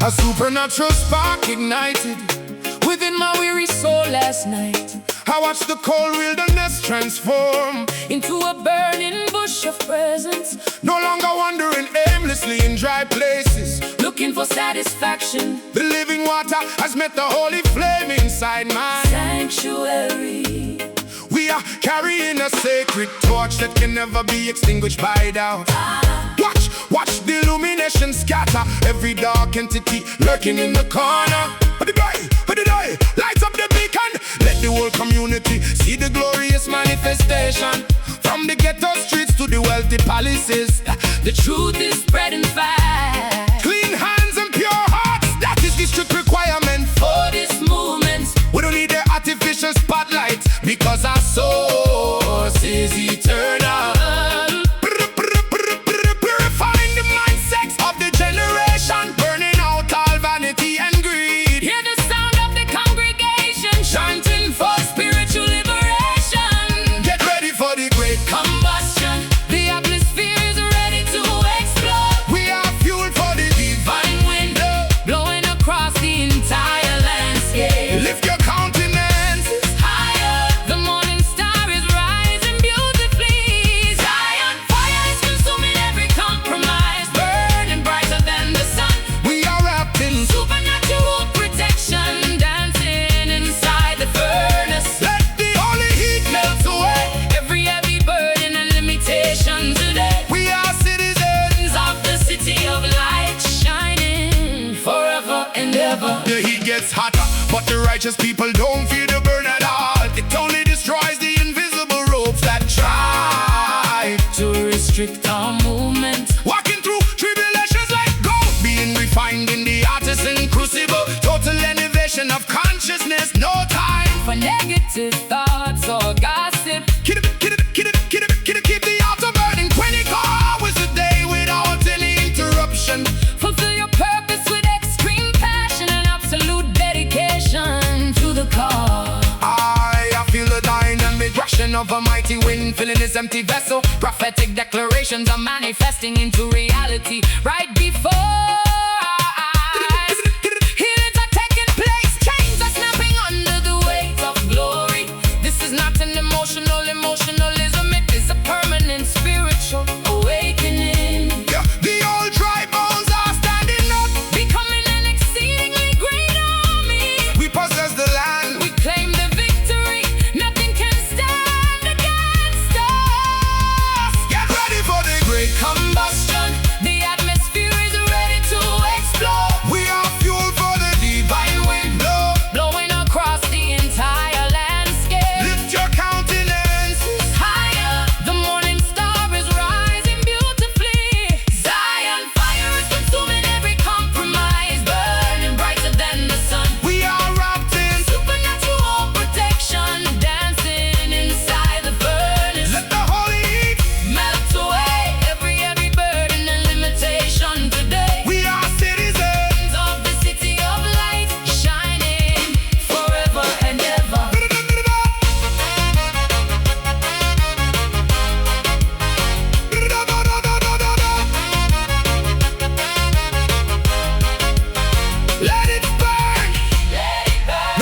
A supernatural spark ignited within my weary soul last night. I watched the cold wilderness transform into a burning bush of presence. No longer wandering aimlessly in dry places, looking for satisfaction. The living water has met the holy flame inside my sanctuary. We are carrying a sacred torch that can never be extinguished by doubt. Watch the illumination scatter every dark entity lurking in the corner. Light up the beacon, let the whole community see the glorious manifestation. From the ghetto streets to the wealthy palaces, the truth is spreading fast. Clean hands and pure hearts, that is the strict requirement for this movement. We don't need the artificial spotlight, because our source is eternal. Purifying the mindsets of the generation, burning out all vanity and greed. Hear the sound of the congregation chanting for spiritual liberation. Get ready for the great combustion. The atmosphere is ready to explode. We are fueled for the divine wind, blowing across the entire landscape. Lift your countenance higher. The morning star is rising beautifully. Zion fire is consuming every compromise, burning brighter than the sun. We are wrapped in supernatural protection, dancing inside the furnace. Let the holy heat melt away every heavy burden and limitation today. We are citizens of the city of light, shining forever and ever. The heat gets hotter, but the righteous people don't feel the burn at all. It only destroys the invisible ropes that try to restrict our movement. Walking through tribulations like gold, being refined in the artisan crucible. Total elevation of consciousness, no time for negative thoughts or gossip. Keep the altar burning 24 hours a day without any interruption. Fulfill your purpose with extreme passion and absolute dedication to the cause. I feel the dynamic rushing of a mighty wind, filling this empty vessel. Prophetic declarations are manifesting into reality right before our eyes. Healings are taking place, chains are snapping under the weight of glory. This is not an emotionalism, it is a permanent spiritual awakening. The old dry bones are standing up, becoming an exceedingly great army. We possess the land, we claim the victory. Nothing can stand against us. Get ready for the great combustion. The atmosphere is ready to explode. We are fueled for the divine wind, blowing across the entire landscape. Lift your countenance higher. The morning star is rising beautifully. Zion fire is consuming every compromise, burning brighter than the sun. We are wrapped in supernatural protection, dancing inside the furnace. Let the holy heat melt away every burden and limitation today. We are citizens of the city of light, shining forever and ever. Let it burn,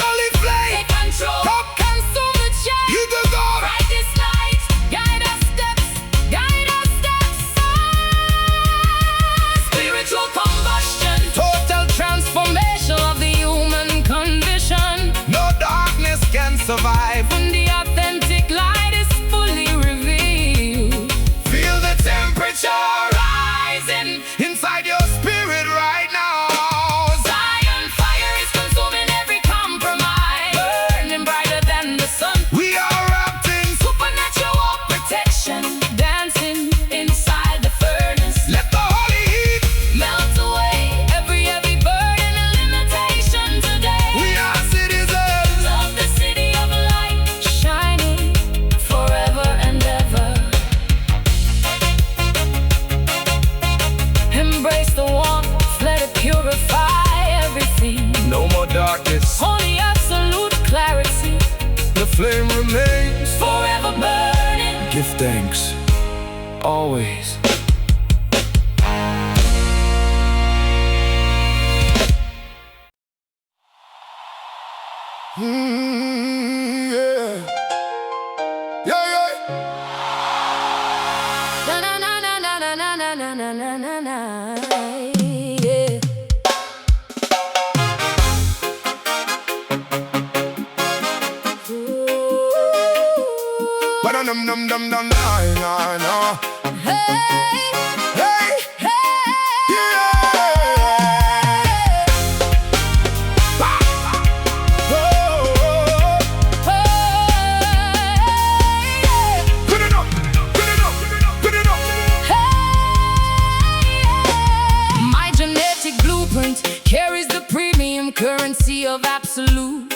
holy flame, take control, come consume the chain. You deserve brightest light, guide our steps, spiritual combustion, total transformation of the human condition. No darkness can survive when the authentic light is fully revealed. Feel the temperature rising inside your spirit right now. Zion fire is consuming every compromise, burning brighter than the sun. We are wrapped in supernatural protection, dancing inside the furnace. Let the holy heat melt away every burden and limitation today. We are citizens of the city of light, flame remains forever burning. Give thanks, always. Yeah. Yeah, yeah. Na na na na na na na na na na na na. Yeah. But dum dum dum dum nah. Hey, Hey, hey, yeah. Oh, hey, good enough, good enough, good enough. hey. My genetic blueprint carries the premium currency of absolute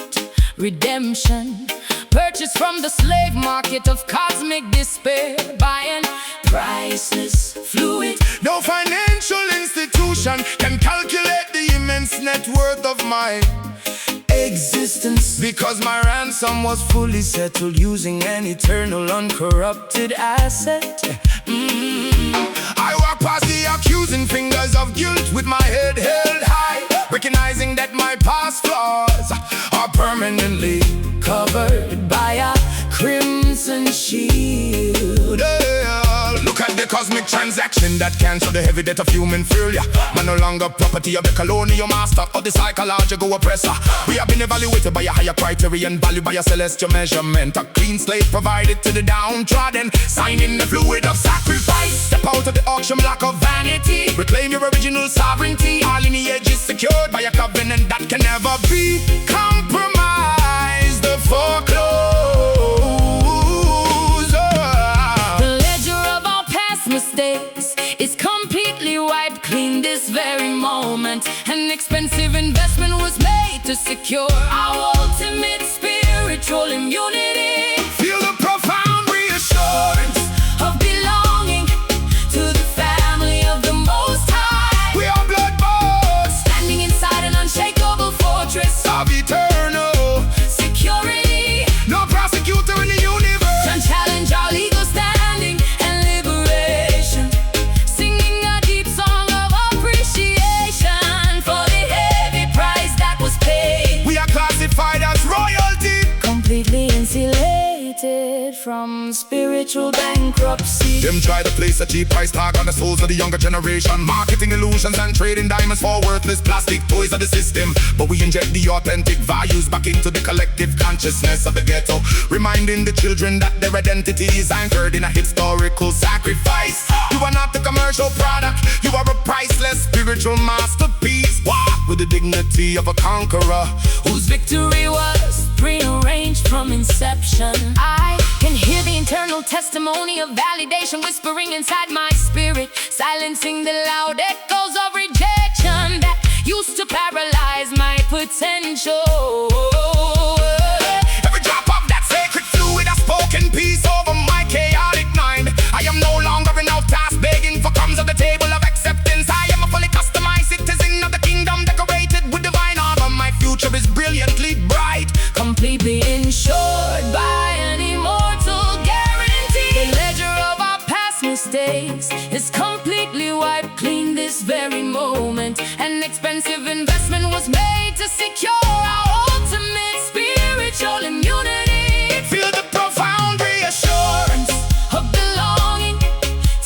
redemption. Purchased from the slave market of cosmic despair, buying priceless fluid. No financial institution can calculate the immense net worth of my existence, because my ransom was fully settled using an eternal uncorrupted asset. I walk past the accusing fingers of guilt with my head held high, recognizing that my past flaws are permanently Covered by a crimson shield. Yeah. Look at the cosmic transaction that cancel the heavy debt of human failure. Man no longer property of the colonial master or the psychological oppressor. We have been evaluated by a higher criterion, valued by a celestial measurement. A clean slate provided to the downtrodden, signing the fluid of sacrifice. Step out of the auction block of vanity, reclaim your original sovereignty. Our lineage is secured by a covenant that can never be compromised. Foreclose. The ledger of our past mistakes is completely wiped clean this very moment. An expensive investment was made to secure our ultimate spiritual immunity. Feel the profound reassurance Of belonging to the family of the Most High. we are blood bought Standing inside an unshakable fortress of eternal. security. No prosecutor in the universe Can challenge our legal standing and liberation. Singing a deep song of appreciation for the heavy price that was paid. we are classified as royalty. Completely insulated from spiritual bankruptcy. Them try to place a cheap price tag on the souls of the younger generation, marketing illusions and trading diamonds for worthless plastic toys of the system. But we inject the authentic values back into the collective consciousness of the ghetto, reminding the children that their identity is anchored in a historical sacrifice. You are not a commercial product, you are a priceless spiritual masterpiece. Walk with the dignity of a conqueror, Whose victory was prearranged from inception. I can hear the internal testimony of validation whispering inside my spirit, silencing the loud echoes of rejection that used to paralyze my potential. every drop of that sacred fluid, a spoken peace over my chaotic mind. I am no longer an outcast begging for crumbs of the table of acceptance. I am a fully customized citizen of the kingdom, decorated with divine honor. My future is brilliantly bright, Completely insured by an immortal guarantee. The ledger of our past mistakes is completely wiped clean this very moment. An expensive investment was made to secure our ultimate spiritual immunity. feel the profound reassurance. Of belonging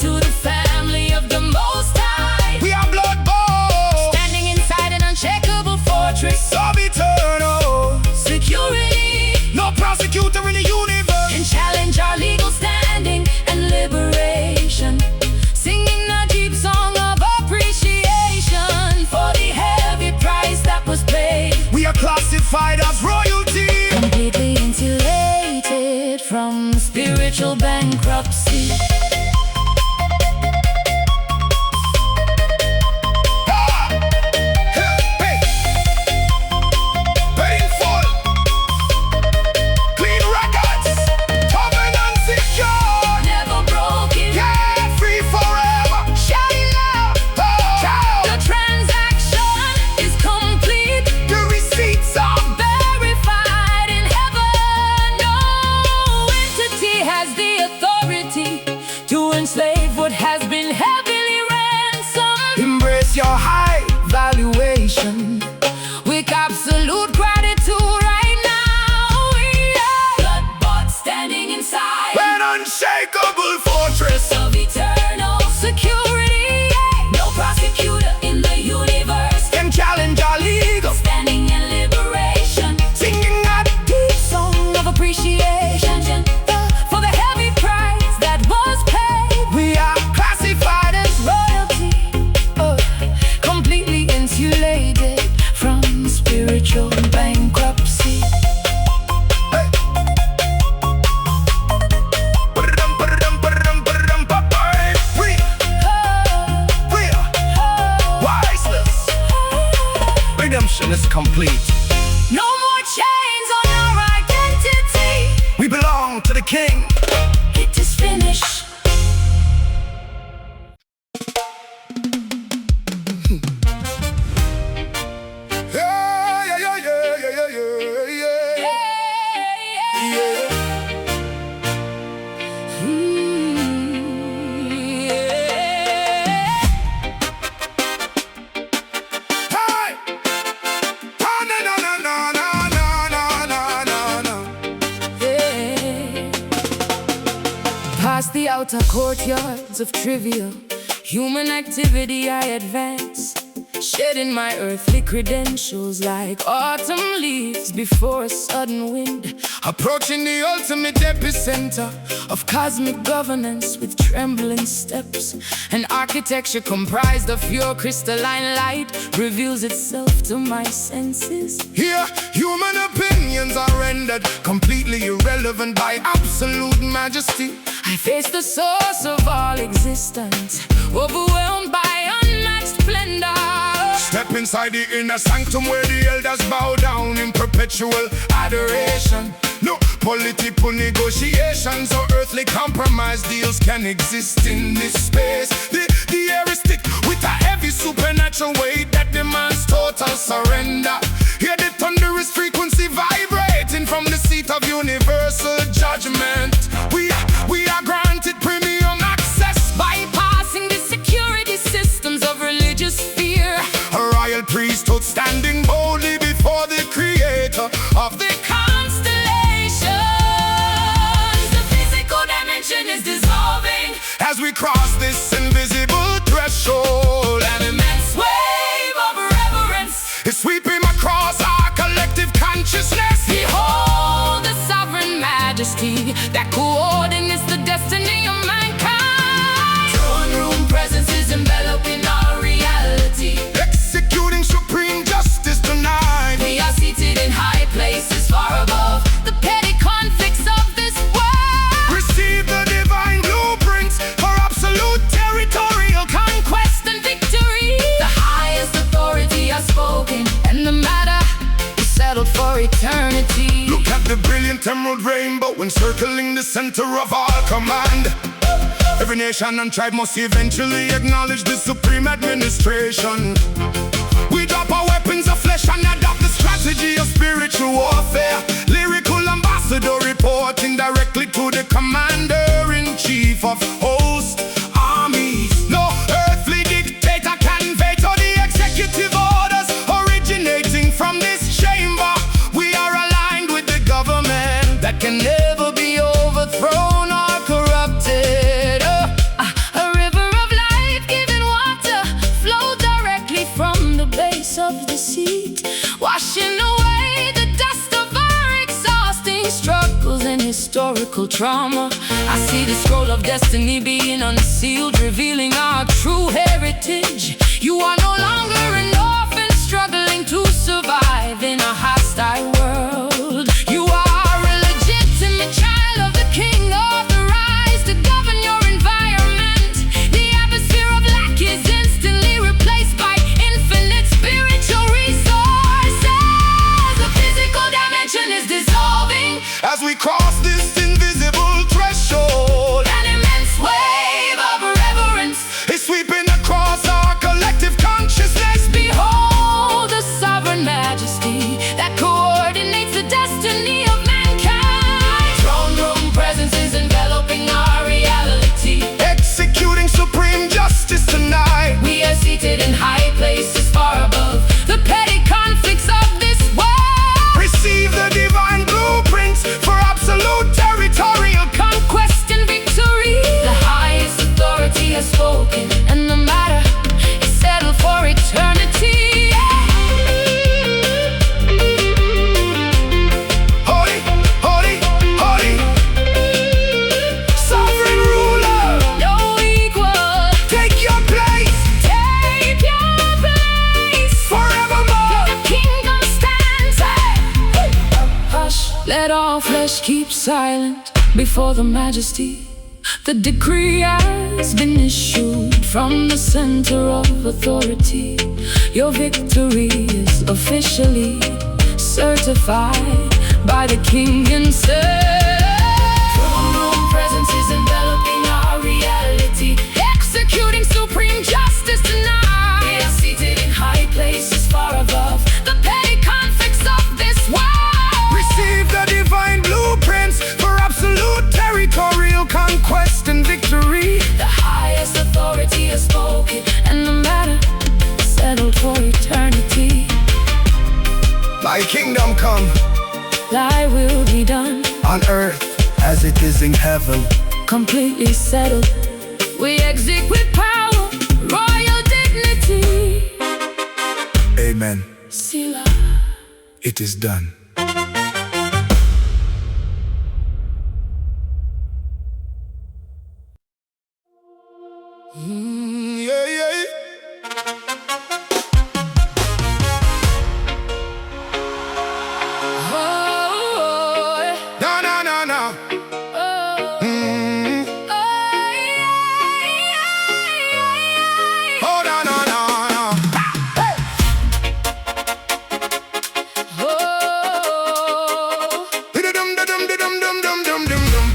to the family of the Most High. We are blood bought Standing inside an unshakable fortress of eternal. security. No prosecutor in the universe And challenge our legal standing and liberation. Singing a deep song of appreciation for the heavy price that was paid. we are classified as royalty. Completely insulated from spiritual bankruptcy. Hey, paying full, clean records, covenant secure, Never broken. carefree forever. Shouting loud. Oh, The transaction is complete. the receipts are Verified in heaven. No unshakable fortress of eternal security. No prosecutor in the universe can challenge our legal standing in liberation, singing a deep song of appreciation for the heavy price that was paid. We are classified as Royalty, completely insulated from spiritual bankruptcy. Redemption is complete. No more chains on our identity. We belong to the King. It is finished. Yeah, yeah, yeah, yeah, yeah, yeah, yeah. Yeah. Hey! Oh, no, no, no, no, no, no, no, no, no. Past the outer courtyards of trivial human activity I advance, shedding my earthly credentials like autumn leaves before a sudden wind, Approaching the ultimate epicenter of cosmic governance with trembling steps. An architecture comprised of pure crystalline light reveals itself to my senses. Here, human opinions are rendered completely irrelevant by absolute majesty. I face the source of all existence, overwhelmed by unmatched splendor. Step inside the inner sanctum where the elders bow down in perpetual adoration. No political negotiations or earthly compromise deals can exist in this space. The air is thick with a heavy supernatural weight that demands total surrender. Hear the thunderous frequency vibrating from the seat of universal judgment. We are granted premium access, Bypassing the security systems of religious fear. a royal priesthood standing boldly before the creator of the Constellations, the physical dimension is dissolving. as we cross this invisible threshold. An immense wave of reverence. It's sweeping across our collective consciousness. Behold the sovereign majesty that coordinates the destiny of mankind. Throne room presence is enveloping our reality. Executing supreme justice tonight. We are seated in high places far above the petty conflicts of this world. Receive the divine blueprints for absolute territorial Conquest and victory. The highest authority has spoken, and the matter is settled for eternity. Look at the brilliant emerald rainbow encircling the center of our command. Every nation and tribe must eventually acknowledge the supreme administration. We drop our weapons of flesh and adopt the strategy of spiritual warfare. Lyrical ambassador reporting directly to the commander-in-chief of host armies. No earthly dictator can veto the executive orders originating from this chamber. We are aligned with the government that can never be overthrown or corrupted. A river of life-giving water flows directly from the base of the seat, washing away the dust of our exhausting struggles and historical trauma. I see the scroll of destiny being unsealed, revealing our true heritage. You are no longer an orphan struggling to survive in a hostile world. You are a legitimate child of the King, authorized to govern your environment. The atmosphere of lack is instantly replaced by infinite spiritual resources. The physical dimension is dissolving. As we cross this invisible threshold, An immense wave of reverence. it's sweeping across our collective consciousness. Behold the sovereign majesty that coordinates the destiny of mankind. Throne room presence is enveloping our reality. Executing supreme justice tonight. We are seated in high places far above the petty conflicts of this world. Receive the divine blueprints for absolute territorial Conquest and silent before the majesty. The decree has been issued from the center of authority. Your victory is officially certified by the King himself. Throne room presence is enveloping our reality, executing supreme justice tonight. We are seated in high places far above the petty conflicts of this world. Receive the divine blueprints for absolute territorial conquest and victory. The highest authority has spoken, and the matter settled for eternity. Thy kingdom come, Thy will be done on earth as it is in heaven. completely settled. We exit with power, royal dignity. Amen. Selah. It is done. Yeah, yeah. Oh, No, no, no, no. oh, Oh, no, no, no, no. oh. Dum, dum, dum, dum, dum, dum, dum, dum, dum.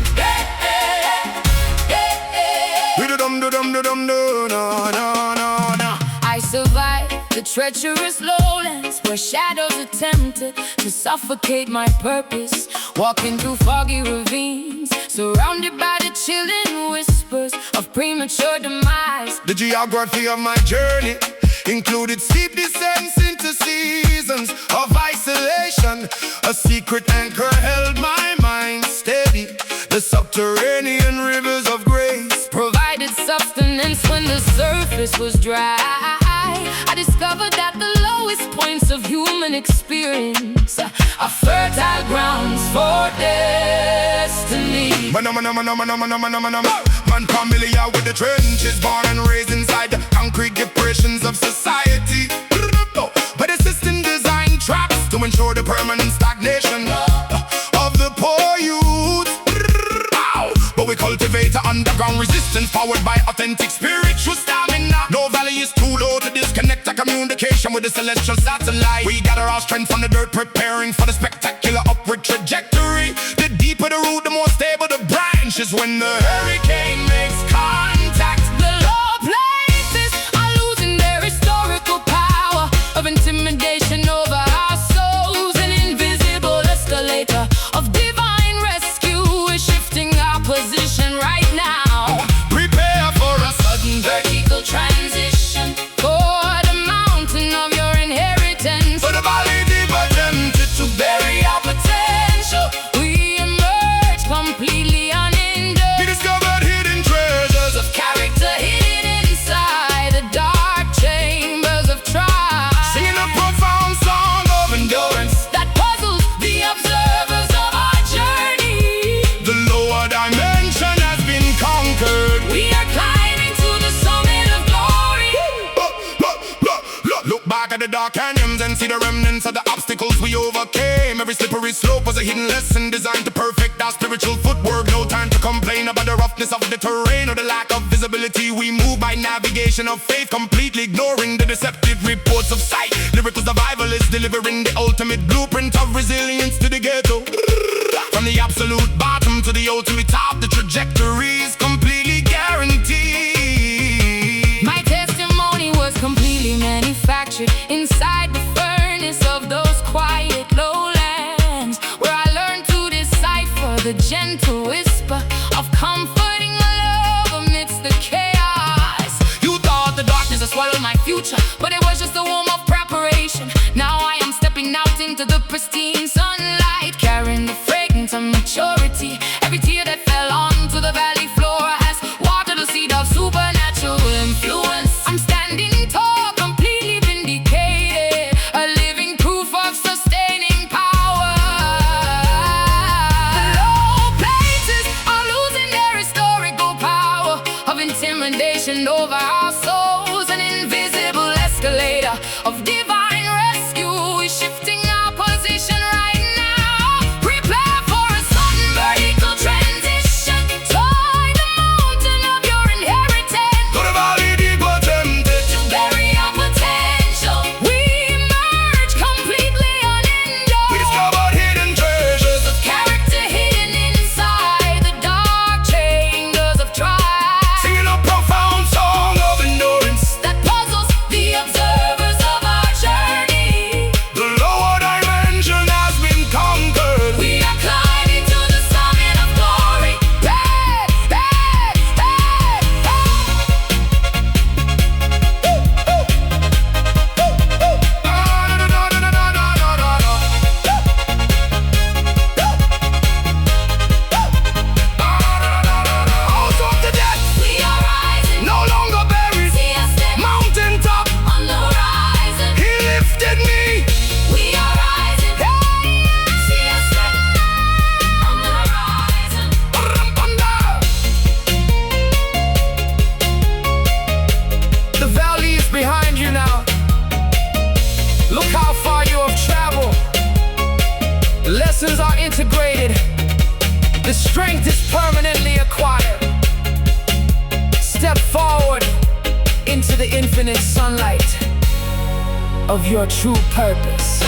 Dum, dum, dum, dum, no, no, no, no. I survived the treacherous lowlands where shadows attempted to suffocate my purpose. Walking through foggy ravines, surrounded by the chilling whispers of premature demise. The geography of my journey included steep descents into seasons of isolation. A secret anchor held my mind steady. The subterranean rivers of grace Provided sustenance when the surface was dry. I discovered that the lowest points of human experience are fertile grounds for destiny. Man familiar with the trenches, born and raised inside the concrete depressions of society. But the system designed traps to ensure the permanent stagnation of the poor youth. But we cultivate an underground resistance powered by authentic spiritual stamina. No valley is too low to disconnect our communication with the celestial satellite. We gather our strength from the dirt, preparing for the spectacular upward trajectory. The deeper the root, the more stable the branches. When the hurricane makes contact, The low places are losing their historical power of intimidation over our souls. An invisible escalator of divine rescue is shifting our position right now. prepare for a sudden Vertical transition for the mountain of your inheritance. for the valley deep attempted to Bury our potential, we emerge completely be unhindered. discovered hidden treasures Of character hidden inside the dark chambers of trial. singing a profound song of endurance. That puzzles the observers of our journey. The lower dimension has been conquered. We are climbing to the summit of glory. Look back at the dark canyons and see the remnants of the obstacles we overcame. Every slippery slope was a hidden lesson designed to perfect our spiritual footwork. No time to complain about the roughness of the terrain or the lack of visibility. We move by navigation of faith, completely ignoring the deceptive reports of sight. Lyrical survival is delivering the ultimate blueprint of resilience to the ghetto. From the absolute bottom to the ultimate top, the trajectory is completely guaranteed. My testimony was completely manufactured inside the furnace of those quiet lowlands, where I learned to decipher the gentle whisper of comforting love amidst the chaos. You thought the Darkness has swallowed my future, but it was just a warm-up preparation. Now I am stepping out into the pristine sunlight, carrying the fragrance of maturity. Every tear that fell onto the valley floor has watered the seed of supernatural influence. I'm standing tall, completely vindicated, a living proof of sustaining power. The low places are losing their historical power of intimidation over our souls. An invisible escalator of divine rescue is shifting our position right The strength is permanently acquired. Step forward into the infinite sunlight of your true purpose.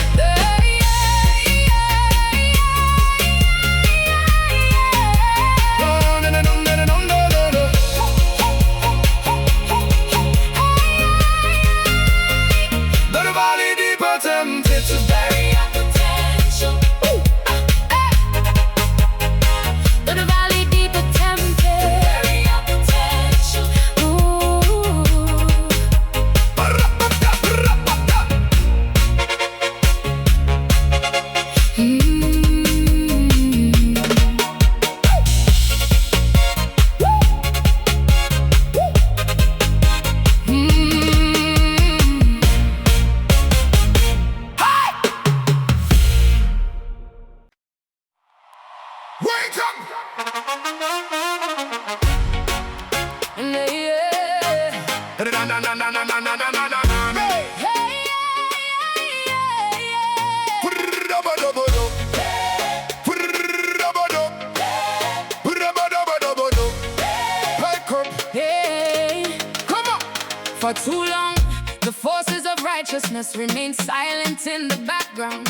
For too long, the forces of righteousness remain silent in the background,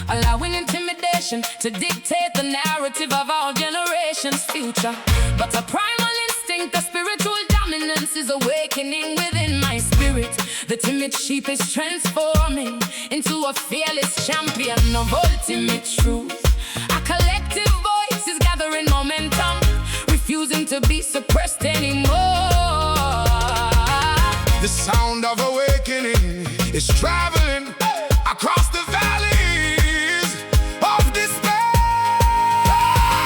allowing intimidation to dictate the narrative of our generation's future. But a primal instinct of spiritual dominance is awakening within my spirit. The timid sheep is transforming into a fearless champion of ultimate truth. A collective voice is gathering momentum, refusing to be suppressed anymore. The sound of awakening is traveling across the valleys of despair.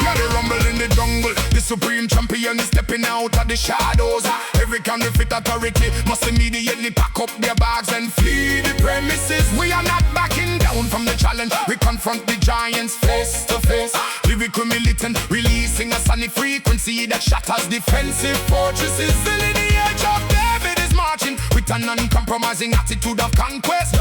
Yeah, they rumble in the jungle. The supreme champion is stepping out of the shadows. Every counterfeit authority must immediately pack up their bags and flee the premises. We are not backing down from the challenge. We confront the giants face to face. Lyrical militant, releasing a sonic frequency that shatters defensive fortresses. The lineage of David is marching with an uncompromising attitude of conquest.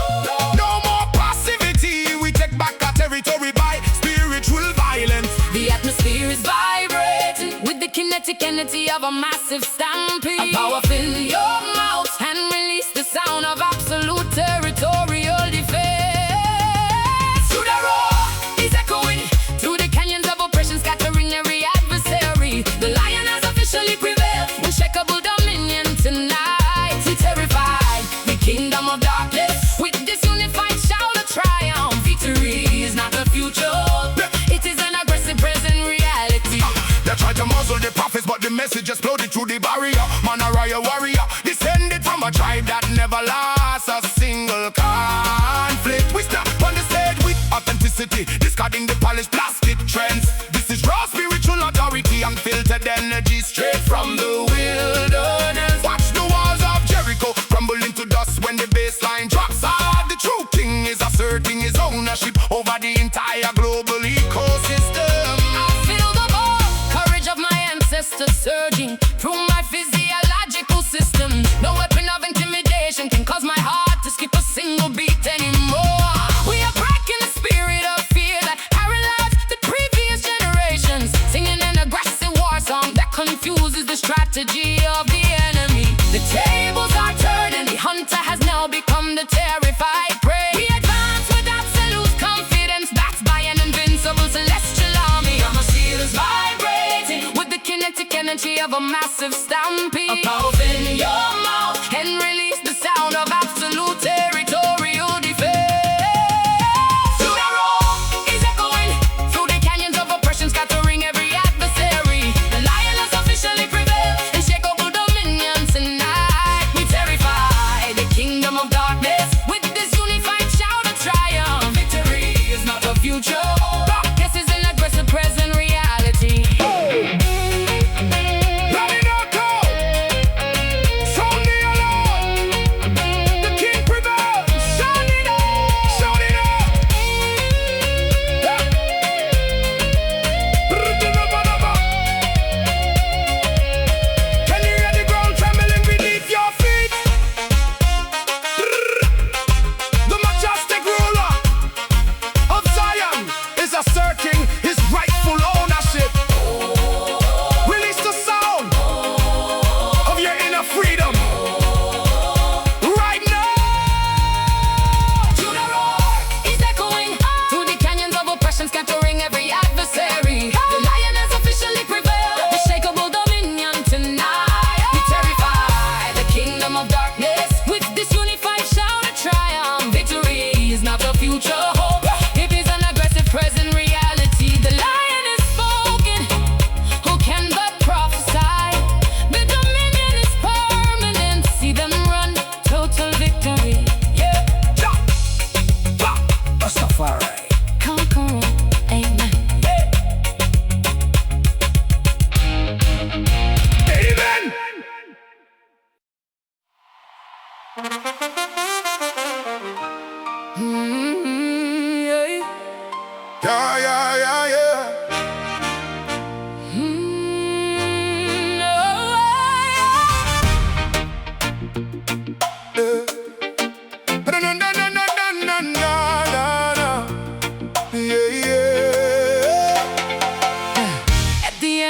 No more passivity. We take back our territory by spiritual violence. The atmosphere is vibrating with the kinetic energy of a massive stampede. A power fill your mouth and release the sound of absolute territorial defense. Through the roar is echoing through the canyons of oppression, scattering every adversary. The lion has officially prevailed. Unshakable dominion tonight. We terrify the kingdom of darkness with this unified shout of triumph. Victory is not the future. It is an aggressive present reality. They tried to muzzle the prophets, but the message exploded through the barrier. Man, a royal warrior, descended from a tribe that never lost a single conflict. We step on the stage with authenticity, discarding the polished plastic trends. This is raw spiritual authority, unfiltered energy straight from the wilderness. Watch the walls of Jericho crumble into dust when the bassline drops. The true king is asserting his ownership over the entire global ecosystem. Surging through my physiological system. No weapon of intimidation can cause my heart to skip a single beat anymore. We are breaking the spirit of fear that paralyzed the previous generations, singing an aggressive war song that confuses the strategy of the enemy. The tables are turning, the hunter has now become the terrified prey. We advance with absolute confidence, backed by an invincible celestial army. Our seal is vibrating with the kinetic energy of a massive stampede. A power in your mouth and release the sound of absolute territorial defense. Through the roar is echoing through the canyons of oppression, scattering every adversary. The lion has officially prevailed. Unshakable dominion tonight. We terrify the kingdom of darkness with this unified shout of triumph. Victory is not the future. Darkness is an aggressive present reality. Sound the alarm. The king prevails.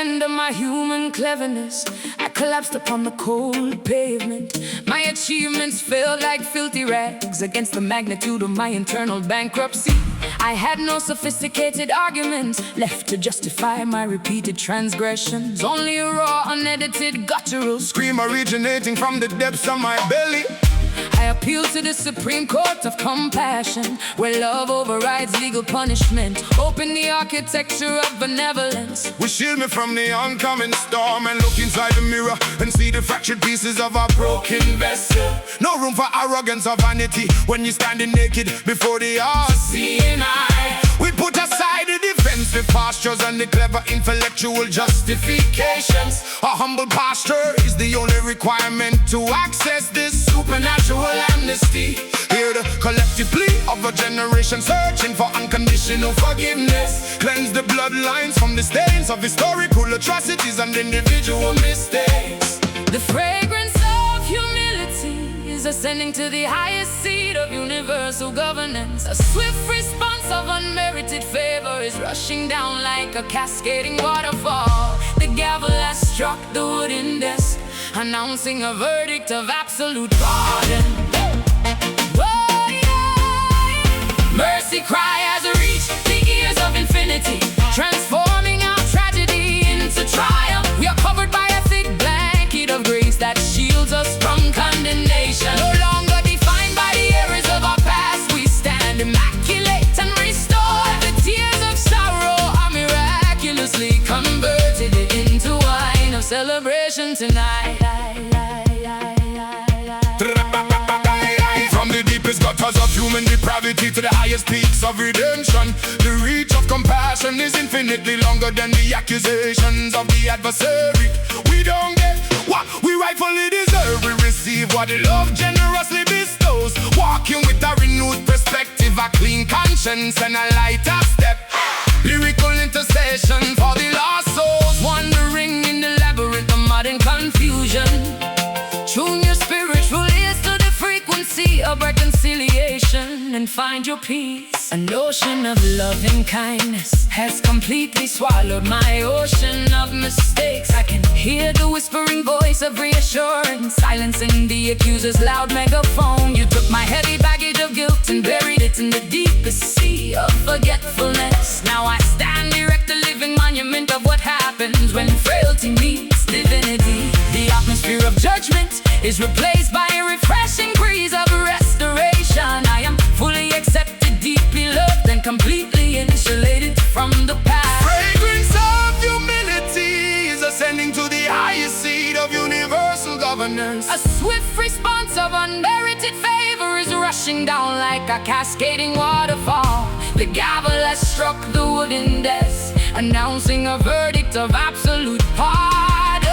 end of my human cleverness, I collapsed upon the cold pavement. My achievements felt like filthy rags against the magnitude of my internal bankruptcy. I had no sophisticated arguments left to justify my repeated transgressions. Only a raw, unedited, guttural scream originating from the depths of my belly. I appeal to the Supreme Court of Compassion, where love overrides legal punishment. Open the architecture of benevolence. Will shield me from the oncoming storm, and look inside the mirror and see the fractured pieces of our broken vessel. No room for arrogance or vanity when you're standing naked before the all-seeing eye. We put aside the defensive postures and the clever intellectual justifications. A humble posture is the only requirement to access this supernatural amnesty. Hear the collective plea of a generation searching for unconditional forgiveness. Cleanse the bloodlines from the stains of historical atrocities and individual mistakes. The fragrance of humility is ascending to the highest seat of universal governance. A swift response of unmerited favor is rushing down like a cascading waterfall. The gavel has struck the wooden desk, announcing a verdict of absolute pardon. Whoa, yeah. Mercy cry has reached the ears of infinity, transforming our tragedy into triumph. We are covered by a thick blanket of grace that shields us from condemnation. No longer defined by the errors of our past, we stand immaculate and restored. The tears of sorrow are miraculously converted into wine of celebration tonight. From the deepest gutters of human depravity to the highest peaks of redemption, the reach of compassion is infinitely longer than the accusations of the adversary. We don't get what we rightfully deserve, we receive what love generously bestows. Walking with a renewed perspective, a clean conscience and a lighter step. Lyrical intercession for the lost souls wandering in the labyrinth of modern confusion. Tune your spiritual ears to the frequency of reconciliation and find your peace. An ocean of loving kindness has completely swallowed my ocean of mistakes. I can hear the whispering voice of reassurance, silencing the accuser's loud megaphone. You took my heavy baggage of guilt and buried it in the deepest sea of forgetfulness. Now I stand erect, a living monument of what happens when frailty meets divinity. The atmosphere of judgment is replaced by a refreshing breeze of restoration. I am fully accepted, deeply loved, and completely insulated from the past. Fragrance of humility is ascending to the highest seat of universal governance. A swift response of unmerited favor is rushing down like a cascading waterfall. The gavel has struck the wooden desk, announcing a verdict of absolute pardon.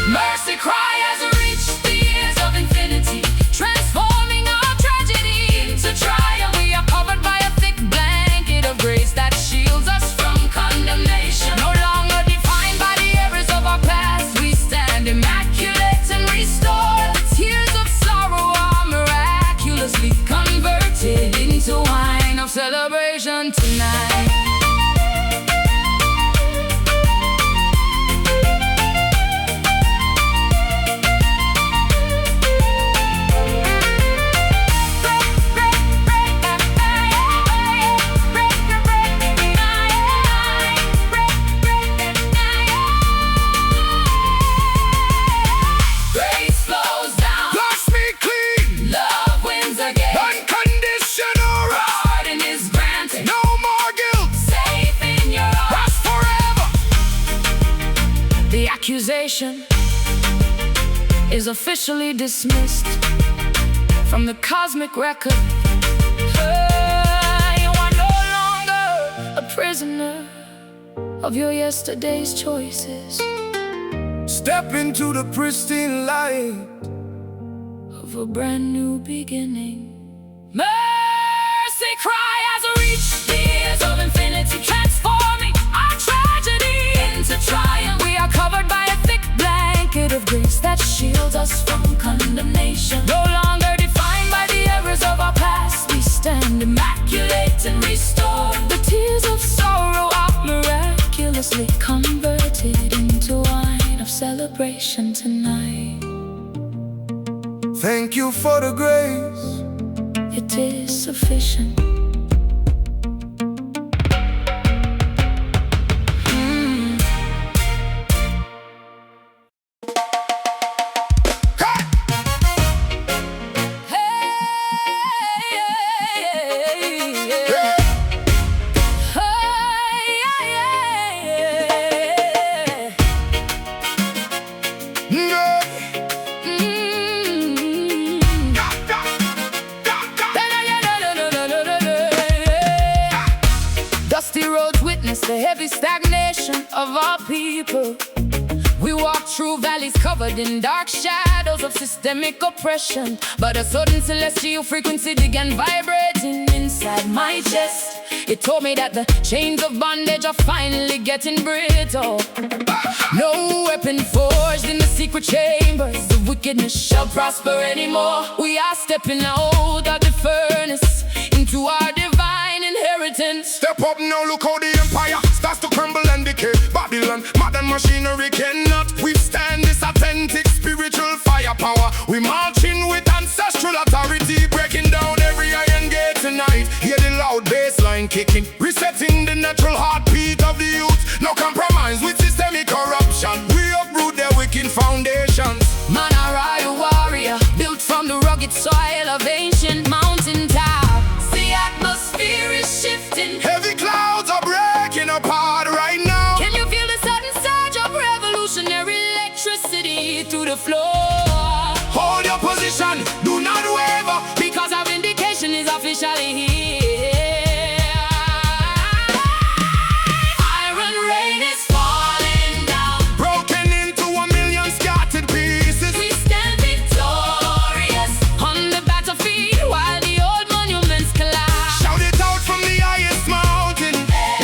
Mercy cry has reached the ears of infinity, transforming our tragedy into triumph. We are covered by a thick blanket of grace that shields us from condemnation. No longer defined by the errors of our past, we stand immaculate and restored. The tears of sorrow are miraculously converted into wine of celebration tonight. Accusation is officially dismissed from the cosmic record. You are no longer a prisoner of your yesterday's choices. Step into the pristine light of a brand new beginning. Mercy cry has reached the ears of infinity, transforming our tragedy into triumph. We are covered by a thick blanket of grace that shields us from condemnation. No longer defined by the errors of our past, we stand immaculate and restored. The tears of sorrow are gloriously converted into wine of celebration tonight. Thank you for the grace. It is sufficient. The heavy stagnation of our people. We walk through valleys covered in dark shadows of systemic oppression, but a sudden celestial frequency began vibrating inside my chest. It told me that the chains of bondage are finally getting brittle. No weapon forged in the secret chambers of wickedness shall prosper anymore. We are stepping out of the furnace into our divine inheritance. Step up now, look how the empire starts to crumble and decay. Babylon, modern machinery cannot withstand this authentic spiritual firepower. We marching with ancestral authority, breaking down every iron gate tonight. Hear the loud bassline kicking, resetting the natural heartbeat of the youth. No compromise with systemic corruption. We uproot their wicked foundations. Man, a royal warrior, built from the rugged soil of ancient mountain tops. The atmosphere is shifting. Heavy clouds are breaking apart right now. Can you feel the sudden surge of revolutionary electricity through the floor? Hold your position, do not waver, because our vindication is officially here. Iron rain is falling down, broken into 1,000,000 scattered pieces. we stand victorious on the battlefield while the old monuments collapse. Shout it out from the highest mountain.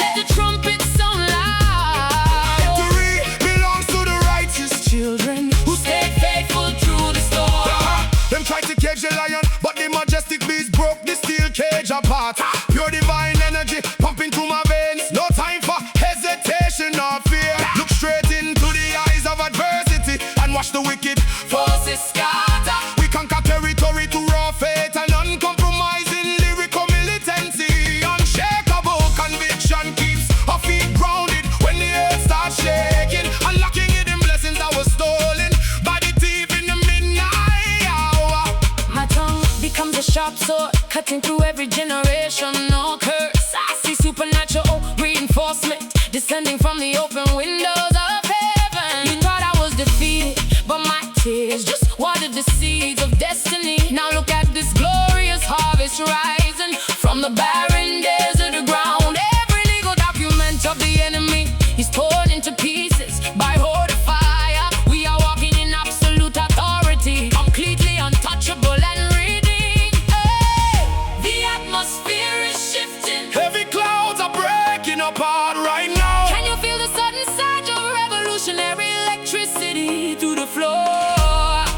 Let the trumpets sound loud. Victory belongs to the righteous Children who stay faithful through the storm. Them tried to cage the lion, but the majestic beast broke the steel cage apart. Pure divine energy pumping through my veins. No time for hesitation or fear. Look straight into the eyes of adversity and watch the wicked Forces scatter. We conquer territory to raw faith and uncompromising lyrical militancy. Unshakable conviction keeps our feet grounded when the earth starts shaking. Unlocking hidden blessings that were stolen by the thief in the midnight hour. My tongue becomes a sharp sword, cutting through every generation. No curse, I see supernatural reinforcement descending from the open windows of heaven. You thought I was defeated, but my tears just watered the seeds of destiny. Now look at this glorious harvest rising from the barren desert ground. Every legal document of the enemy is torn into pieces by horde of fire. We are walking in absolute authority, completely untouchable and redeemed. Hey! The atmosphere is shifting. Heavy clouds are breaking apart right now. Can you feel the sudden surge of revolutionary electricity through the floor?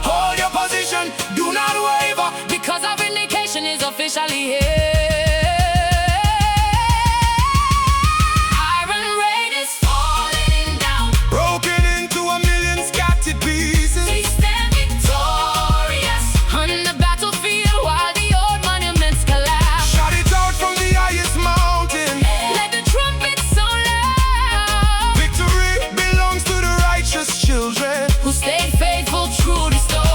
Hold your position, do not waver, Because our vindication is officially here. Iron rain is falling down, broken into 1,000,000 scattered pieces. we stand victorious on the battlefield while the old monuments collapse. Shout it out from the highest mountain. Let the trumpets sound loud. Victory belongs to the righteous children. Who stayed faithful through the storm.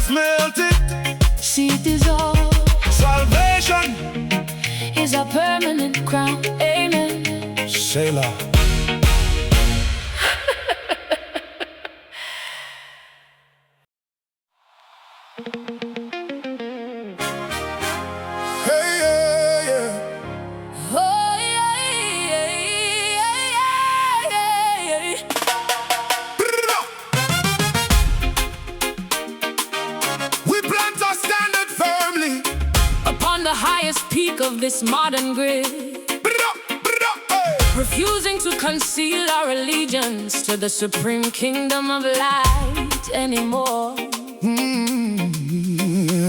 just melt it. See it dissolve. Salvation Is our permanent crown. Amen. Selah. Hey, yeah, yeah. Oh, yeah, yeah, yeah, yeah. We plant our standard firmly Upon the highest peak of this modern grid, refusing to conceal our allegiance to the supreme kingdom of light anymore.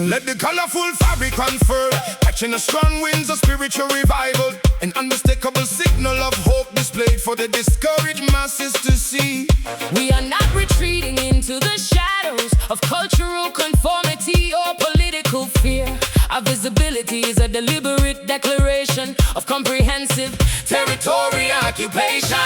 Let the colorful fabric unfurl, catching the strong winds of spiritual revival, an unmistakable signal of hope displayed for the discouraged masses to see. We are not retreating into the shadows of cultural conformity or political fear. Our visibility is a deliberate declaration of comprehensive territory occupation.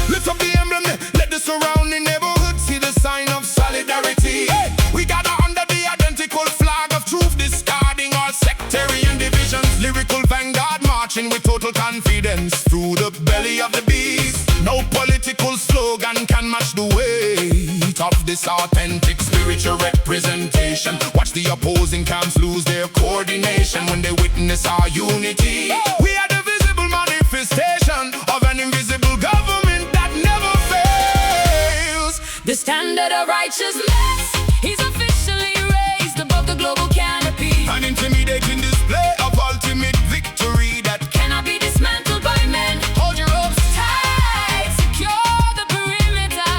Lift up the emblem, let the surrounding neighborhood see the sign of solidarity. We gather under the identical flag of truth, discarding all sectarian divisions. Lyrical vanguard marching with total confidence through the belly of the beast. No political slogan can match the weight of this authentic spiritual representation. Watch the opposing camps lose their coordination when they witness our unity. We are the visible manifestation of an invisible government that never fails. The standard of righteousness is officially raised above the global canopy. An intimidating display of ultimate victory that Cannot be dismantled by men. hold your hopes Tight, secure the perimeter.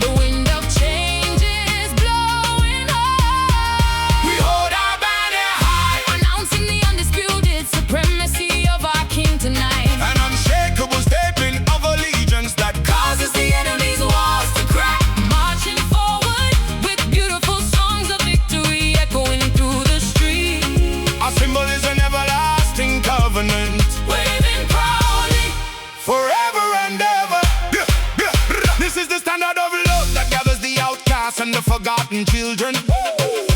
The wind of change is blowing high. We hold our banner high, Announcing the undisputed supremacy of our king tonight. an unshakable statement of allegiance that Causes the enemy's walls to crack. Marching forward with beautiful songs of victory echoing through the streets. our symbol is an everlasting covenant, Waving proudly. forever and ever. This is the standard of love that gathers the outcasts and the forgotten children.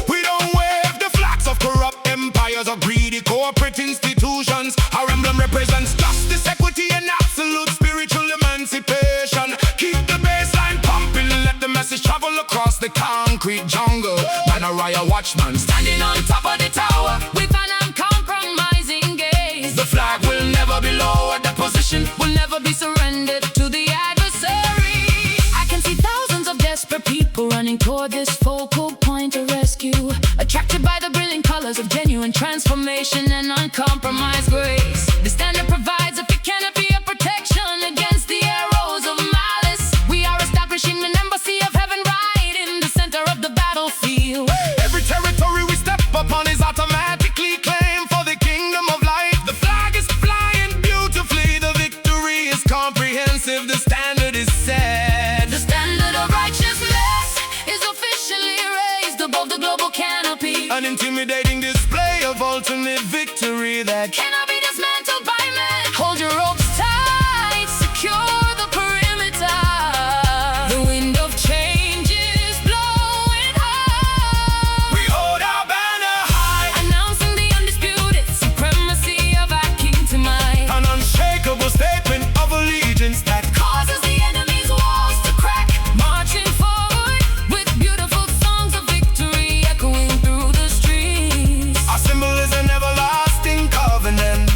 We don't wave the flags of corrupt empires or greedy corporate institutions. Our emblem represents justice, equity, and absolute spiritual emancipation. Keep the bassline pumping, let the message travel across the concrete jungle. Man, a riot watchman Standing on top of the tower with an uncompromising gaze. the flag will never be lowered, the position Will never be surrendered to the adversary. I can see thousands of desperate people running toward this focal point of rescue, attracted by the brilliant colors of genuine transformation and uncompromised grace. The standard provides a thick canopy of protection against the arrows of malice. We are establishing an embassy of heaven right in the center of the battlefield. Every territory we step upon is automatically claimed for the kingdom of light. The flag is flying beautifully, the victory is comprehensive, the standard is set. The standard of righteousness is officially raised above the global canopy. An intimidating display of ultimate victory that Cannot be dismantled by men. Hold your ropes tight, secure the perimeter. The wind of change is blowing high. we hold our banner high, Announcing the undisputed supremacy of our king tonight. an unshakable statement of allegiance that Causes the enemy's walls to crack. Marching forward with beautiful songs of victory echoing through the streets. our symbol is an everlasting covenant,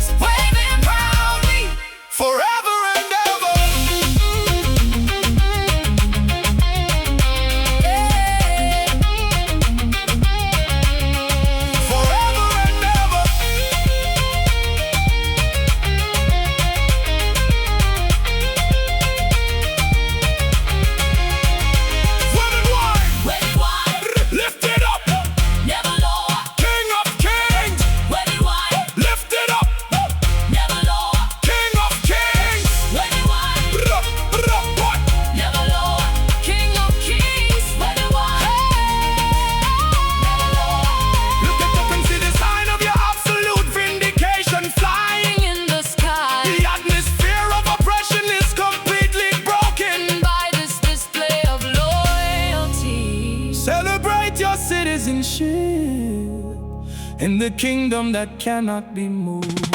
celebrate your citizenship in the kingdom that cannot be moved.